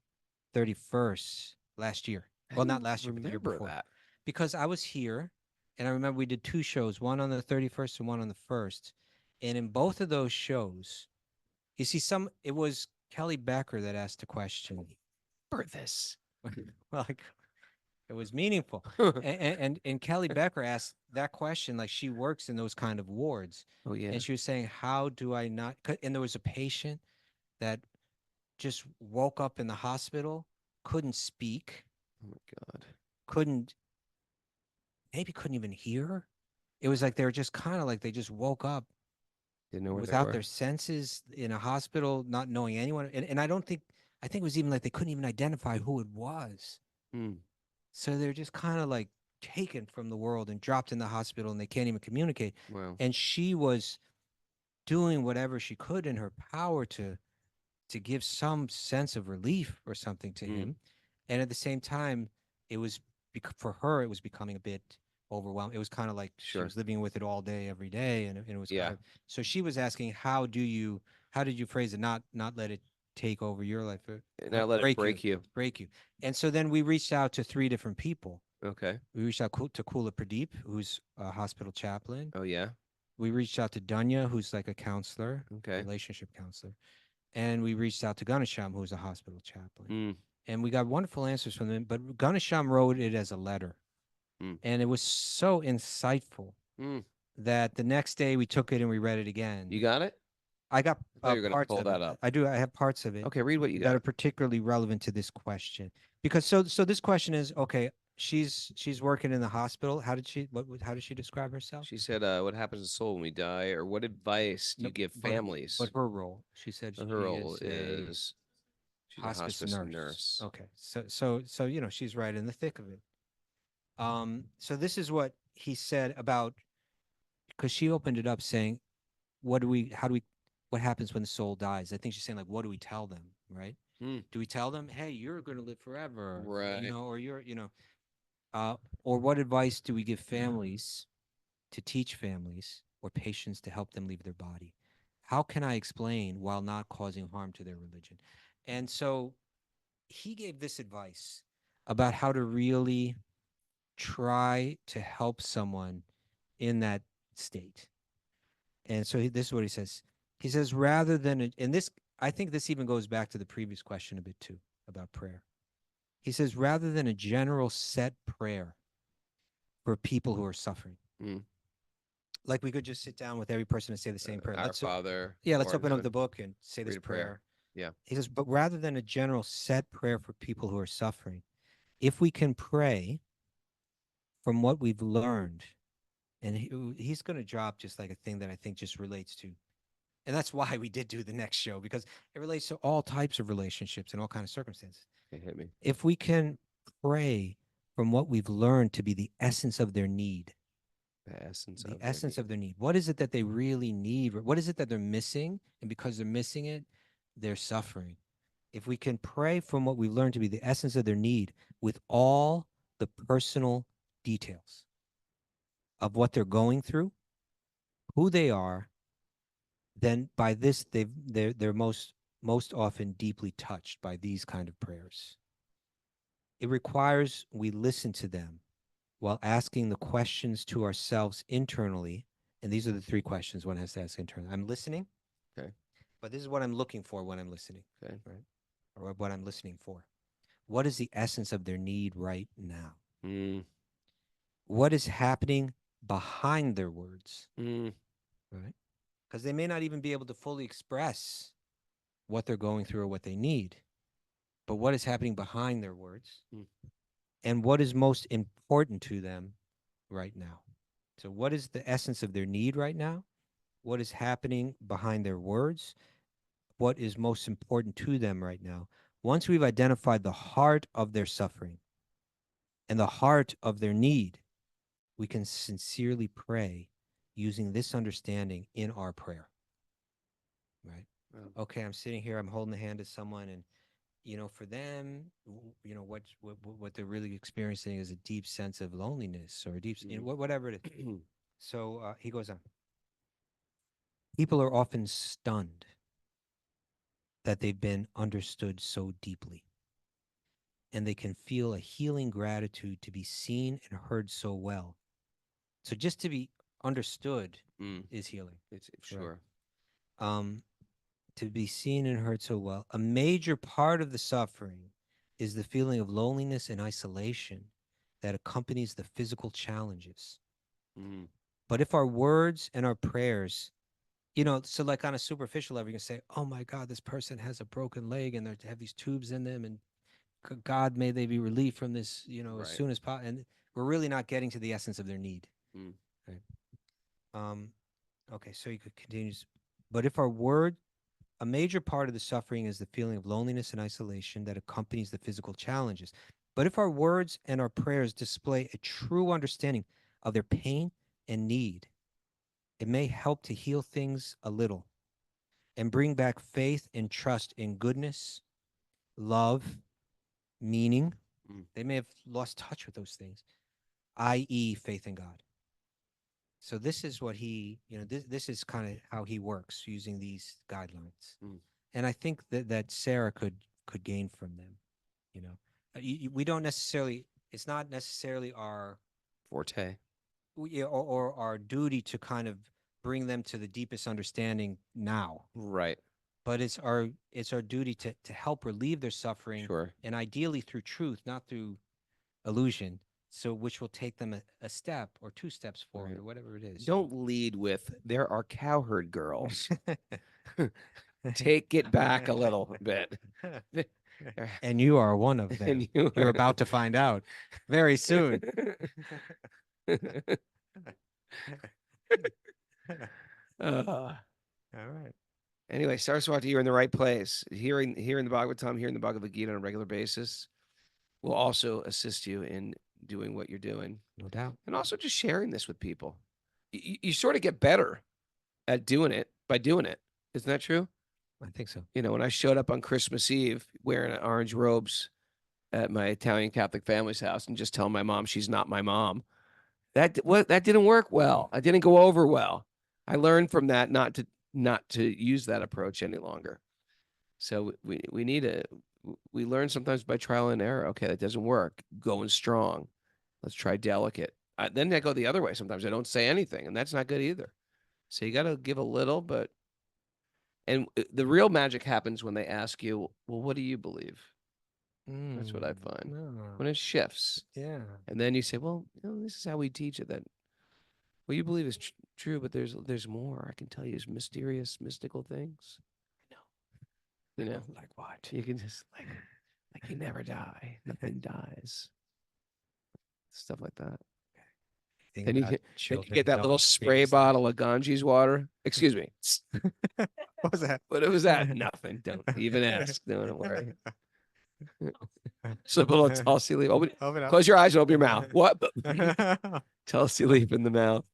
31st last year. Well, not last year, but the year Remember before. that. Because I was here and I remember we did two shows, one on the 31st and one on the 1st. And in both of those shows, you see it was Kelly Becker that asked a question. For this. Like, it was meaningful. And Kelly Becker asked that question, like she works in those kind of wards. Oh yeah. And she was saying, how do I not? And there was a patient that just woke up in the hospital, couldn't speak, Oh my God. maybe couldn't even hear. It was like they were just kind of like they just woke up Didn't know where without they were. their senses in a hospital, not knowing anyone. And I think it was even like they couldn't even identify who it was. Hmm. So they're just kind of like taken from the world and dropped in the hospital and they can't even communicate. Wow. And she was doing whatever she could in her power to give some sense of relief or something to him. And at the same time, it was for her, it was becoming a bit overwhelming. It was kind of like she Sure. was living with it all day, every day. And it was Yeah. kind of, so she was asking, how did you phrase it? Not let it take over your life. Not let it break you. Break you. And so then we reached out to 3 different people. Okay. We reached out to Kula Pradeep, who's a hospital chaplain. Oh yeah. We reached out to Dunya, who's like a counselor, Okay. relationship counselor. And we reached out to Ganesham, who's a hospital chaplain. Mm. And we got wonderful answers from them. But Ganesham wrote it as a letter. And it was so insightful that the next day we took it and we read it again. You got it? I got thought you were gonna parts pull of that it. up. I do. I have parts of it. Okay, read what you that got. are particularly relevant to this question. Because so this question is, okay, she's working in the hospital. How did she describe herself? She said, "What happens to the soul when we die, or what advice do you give families?" But her role, she said, her she role is she's hospice a hospice nurse. nurse. Okay, so she's right in the thick of it. So this is what he said about, because she opened it up saying, what happens when the soul dies? I think she's saying, like, what do we tell them, right? Do we tell them, hey, you're going to live forever, Right? or you're, or what advice do we give families to teach families or patients to help them leave their body? How can I explain while not causing harm to their religion? And so he gave this advice about how to really try to help someone in that state. And so this is what he says. He says, rather than, and this, I think this even goes back to the previous question a bit too, about prayer. He says, rather than a general set prayer for people who are suffering, like we could just sit down with every person and say the same prayer. Our Father. Let's open up the book and say this read a prayer. prayer. Yeah. He says, but rather than a general set prayer for people who are suffering, if we can pray from what we've learned, and he's going to drop just like a thing that I think just relates to, and that's why we did do the next show, because it relates to all types of relationships and all kinds of circumstances. It hit me. If we can pray from what we've learned to be the essence of their need, The essence of their need. What is it that they really need? What is it that they're missing? And because they're missing it, they're suffering. if we can pray from what we've learned to be the essence of their need with all the personal details of what they're going through, who they are, then by this they're most often deeply touched by these kind of prayers. It requires we listen to them while asking the questions to ourselves internally. And these are the three questions one has to ask internally. I'm listening. Okay. But this is what I'm looking for when I'm listening. Okay. Right. Or what I'm listening for. What is the essence of their need right now? Mm. What is happening behind their words? Mm. Right. Because they may not even be able to fully express what they're going through or what they need. But what is happening behind their words? Mm. And what is most important to them right now? So what is the essence of their need right now? What is happening behind their words? What is most important to them right now? Once we've identified the heart of their suffering and the heart of their need, we can sincerely pray using this understanding in our prayer. Right? Wow. Okay, I'm sitting here, I'm holding the hand of someone, and for them, what they're really experiencing is a deep sense of loneliness or a deep, whatever it is. So he goes on. People are often stunned that they've been understood so deeply, and they can feel a healing gratitude to be seen and heard so well. So just to be understood is healing. It's sure. Right. To be seen and heard so well. A major part of the suffering is the feeling of loneliness and isolation that accompanies the physical challenges. But if our words and our prayers, so like on a superficial level, you can say, oh my God, this person has a broken leg and they have these tubes in them, and God, may they be relieved from this, Right. as soon as possible. And we're really not getting to the essence of their need. Right. Okay, so you could continue. But if a major part of the suffering is the feeling of loneliness and isolation that accompanies the physical challenges. But if our words and our prayers display a true understanding of their pain and need, it may help to heal things a little and bring back faith and trust in goodness, love, meaning. They may have lost touch with those things, i.e., faith in God. So this is what this is kind of how he works using these guidelines. And I think that Sarah could gain from them. We don't necessarily, it's not necessarily our forte or our duty to kind of bring them to the deepest understanding now. Right. But it's our duty to help relieve their suffering. Sure. And ideally through truth, not through illusion. So which will take them a step or two steps forward, or whatever it is. Don't lead with, there are cowherd girls. Take it back a little bit. And you are one of them. And You're about to find out very soon. All right. Anyway, Saraswati, you're in the right place. Hearing the Bhagavatam, hearing the Bhagavad Gita on a regular basis will also assist you in doing what you're doing. No doubt. And also just sharing this with people. You sort of get better at doing it by doing it. Isn't that true? I think so. When I showed up on Christmas Eve wearing orange robes at my Italian Catholic family's house and just telling my mom she's not my mom, that didn't work well. I didn't go over well. I learned from that not to use that approach any longer. So we learn sometimes by trial and error. Okay, that doesn't work. Going strong. Let's try delicate. Then I go the other way. Sometimes I don't say anything, and that's not good either. So you got to give a little, and the real magic happens when they ask you, well, what do you believe? That's what I find. When it shifts. Yeah. And then you say, well, this is how we teach it, that what you believe is true, but there's more. I can tell you mysterious, mystical things. No. Like what? You can just like you never die. Nothing dies. Stuff like that. Then you get that little spray bottle of Ganges water. Excuse me. What was that? What was that? Nothing. Don't even ask. Don't worry. Slip a little Tulsi leaf. Open it up. Close your eyes and open your mouth. What? Tulsi leaf in the mouth.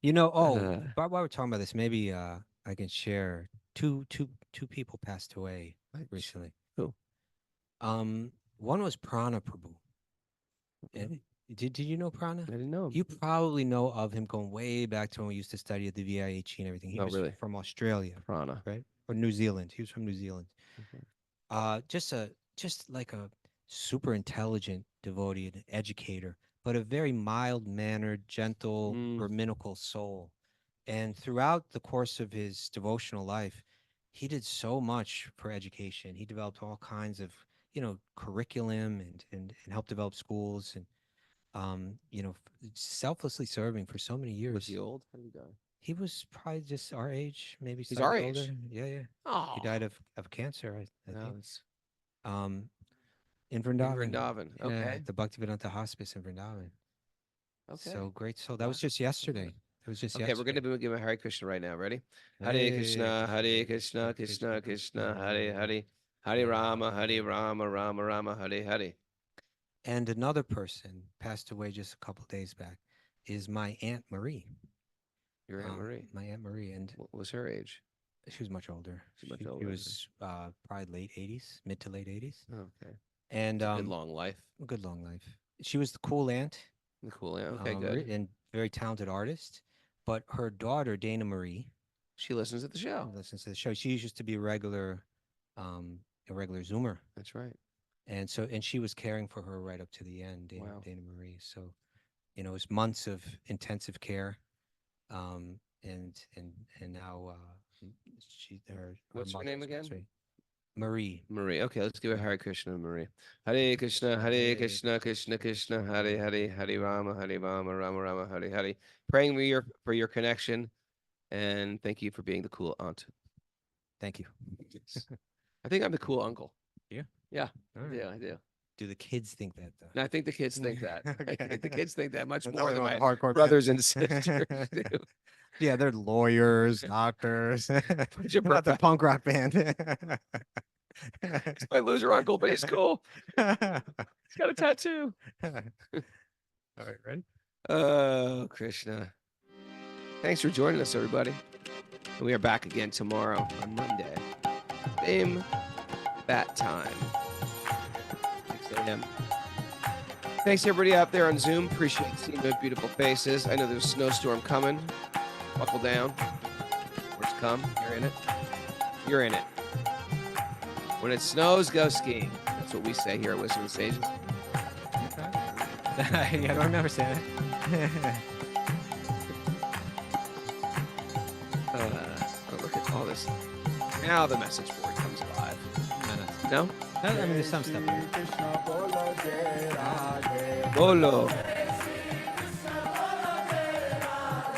While we're talking about this, maybe I can share two people passed away What? recently. Who? One was Prana Prabhu. And did you know Prana? I didn't know him. You probably know of him going way back to when we used to study at the VIH and everything. He Oh, was really? from Australia, Prana. right? Or New Zealand. He was from New Zealand. Okay. Just like a super intelligent devotee and educator, but a very mild-mannered, gentle, brahminical soul. And throughout the course of his devotional life, he did so much for education. He developed all kinds of, curriculum and helped develop schools and, selflessly serving for so many years. Was he old? How did he die? He was probably just our age, maybe He's slightly our older. age? Yeah, yeah. Oh. He died of cancer, I No, think. it's In Vrindavan. Vrindavan. Yeah, Okay. the Bhaktivedanta Hospice in Vrindavan. Okay. So great. So that was just yesterday. It was just Okay, yesterday. we're going to give a Hare Krishna right now. Ready? Hare Krishna, Hare Krishna, Krishna Krishna, Hare Hare, Hare Rama, Rama Rama, Hare Hare. And another person passed away just a couple days back is my Aunt Marie. Your Aunt Marie. My Aunt Marie. And What was her age? she was much older. She's much She older. was probably late 80s, mid to late 80s. Okay. And Good long life. good long life. She was the cool aunt. Cool. Yeah. Okay, good. And very talented artist. But her daughter, Dana Marie, She listens to the show. listens to the show. She used to be a regular Zoomer. That's right. And she was caring for her right up to the end, Dana, Wow. Dana Marie. So, it was months of intensive care. And now her What's her mother name was again? passed away. Marie. Marie. Okay, let's give a Hare Krishna to Marie. Hare Krishna, Hare Krishna, Krishna Krishna, Hare Hare, Hare Rama, Rama Rama, Hare Hare. Praying for your connection, and thank you for being the cool aunt. Thank you. I think I'm the cool uncle. Yeah? Yeah. All right. Yeah, I do. Do the kids think that, though? And I think the kids think that. I think the kids think that much That's more why than they're my hardcore brothers fans. and sisters do. Yeah, they're lawyers, doctors. your Not the punk rock band. It's my loser uncle, but he's cool. He's got a tattoo. All right, ready? Oh, Krishna. Thanks for joining us, everybody. And we are back again tomorrow on Monday. Same bat time. 6 a.m. Thanks, everybody out there on Zoom. Appreciate seeing those beautiful faces. I know there's a snowstorm coming. Buckle down. Worst come. You're in it. You're in it. When it snows, go skiing. That's what we say here at Wisdom of the Sages. I don't remember saying it. Look at all this. Now the message board comes alive. No? I mean, there's some stuff here. Bolo.